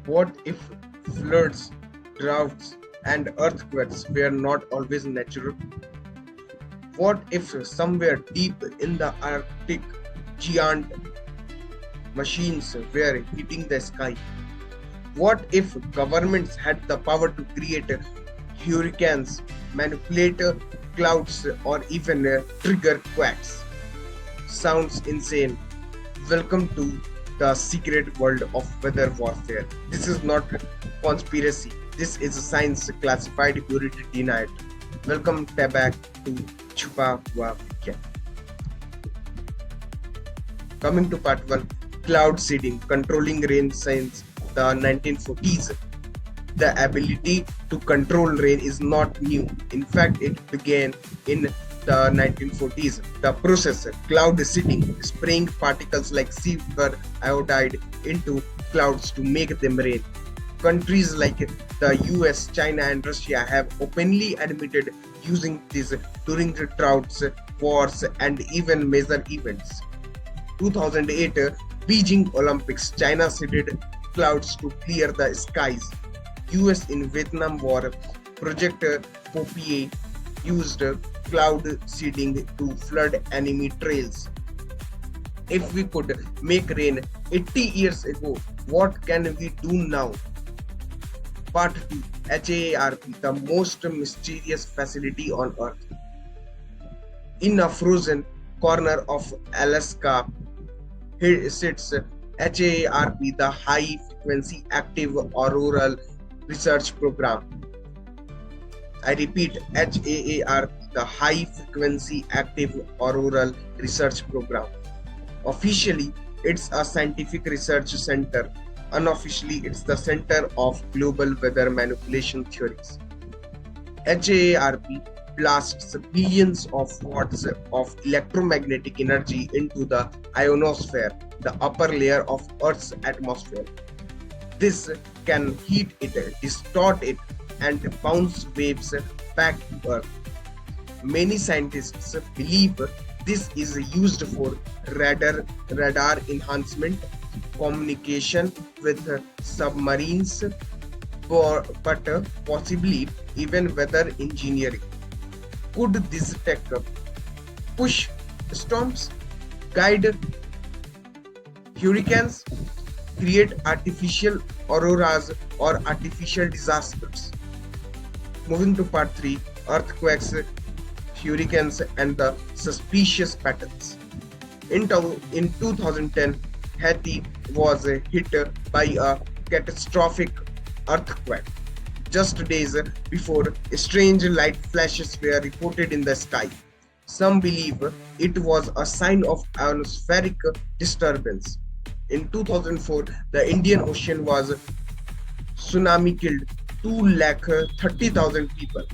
What if floods, droughts, and earthquakes were not always natural? What if somewhere deep in the Arctic, giant machines were hitting the sky? What if governments had the power to create hurricanes, manipulate clouds, or even trigger quakes? Sounds insane. Welcome to the secret world of weather warfare. This is not conspiracy. This is science classified purity denied. Welcome back to Chupa Hua Vigyan. Coming to part 1, cloud seeding, controlling rain since the 1940s. The ability to control rain is not new. In fact, it began in the 1940s. The process, cloud seeding, spraying particles like silver iodide into clouds to make them rain. Countries like the US, China, and Russia have openly admitted using this during the droughts, wars, and even major events. 2008 Beijing Olympics, China seeded clouds to clear the skies. US in Vietnam War, Project Poppy used cloud seeding to flood enemy trails. If we could make rain 80 years ago, what can we do now? Part 2, HAARP, the most mysterious facility on Earth. In a frozen corner of Alaska, here sits HAARP, the High Frequency Active Auroral Research Program. I repeat, HAARP, the High Frequency Active Auroral Research Program. Officially, it's a scientific research center. Unofficially, it's the center of global weather manipulation theories. HAARP blasts billions of watts of electromagnetic energy into the ionosphere, the upper layer of Earth's atmosphere. This can heat it, distort it, and bounce waves back to Earth. Many scientists believe this is used for radar enhancement, communication with submarines, but possibly even weather engineering. Could this tech push storms, guide hurricanes, create artificial auroras, or artificial disasters? Moving to part 3, earthquakes, hurricanes, and the suspicious patterns. In 2010, Haiti was hit by a catastrophic earthquake. Just days before, strange light flashes were reported in the sky. Some believe it was a sign of ionospheric disturbance. In 2004, the Indian Ocean was tsunami killed 230,000 people.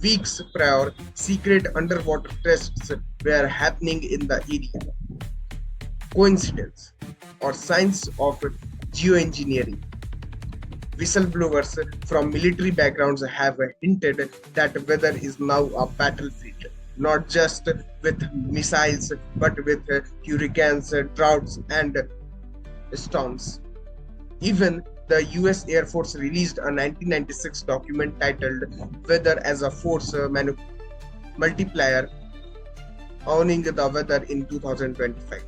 Weeks prior, secret underwater tests were happening in the area. Coincidence or signs of geoengineering? Whistleblowers from military backgrounds have hinted that weather is now a battlefield, not just with missiles, but with hurricanes, droughts, and storms. Even the US Air Force released a 1996 document titled Weather as a Force Multiplier, owning the weather in 2025.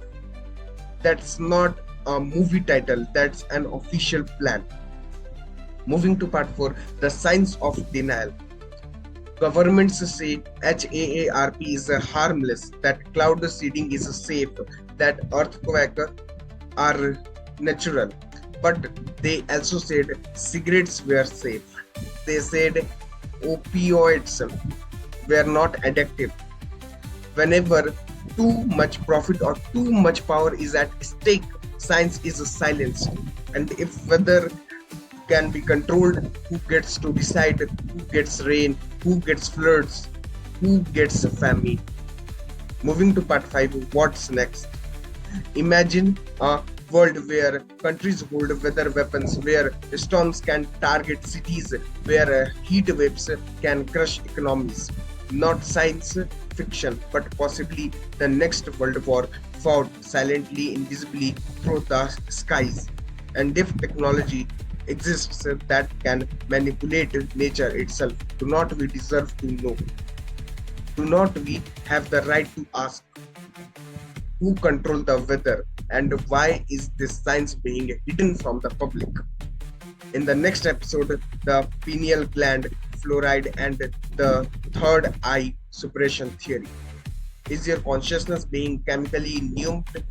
That's not a movie title, that's an official plan. Moving to part 4, the science of denial. Governments say HAARP is harmless, that cloud seeding is safe, that earthquakes are natural. But they also said cigarettes were safe. They said opioids were not addictive. Whenever too much profit or too much power is at stake, science is silenced. And if weather can be controlled, who gets to decide who gets rain, who gets floods, who gets famine? Moving to part 5, what's next? Imagine a world where countries hold weather weapons, where storms can target cities, where heat waves can crush economies. Not science fiction, but possibly the next world war fought silently, invisibly through the skies. And if technology exists that can manipulate nature itself? Do not we deserve to know? Do not we have the right to ask? Who control the weather, and why is this science being hidden from the public? In the next episode, the pineal gland, fluoride, and the third eye suppression theory. Is your consciousness being chemically numbed?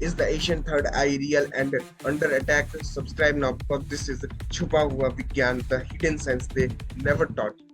Is the Asian third eye real and under attack? Subscribe now because this is Chupa Hua Vigyan, the hidden science they never taught you.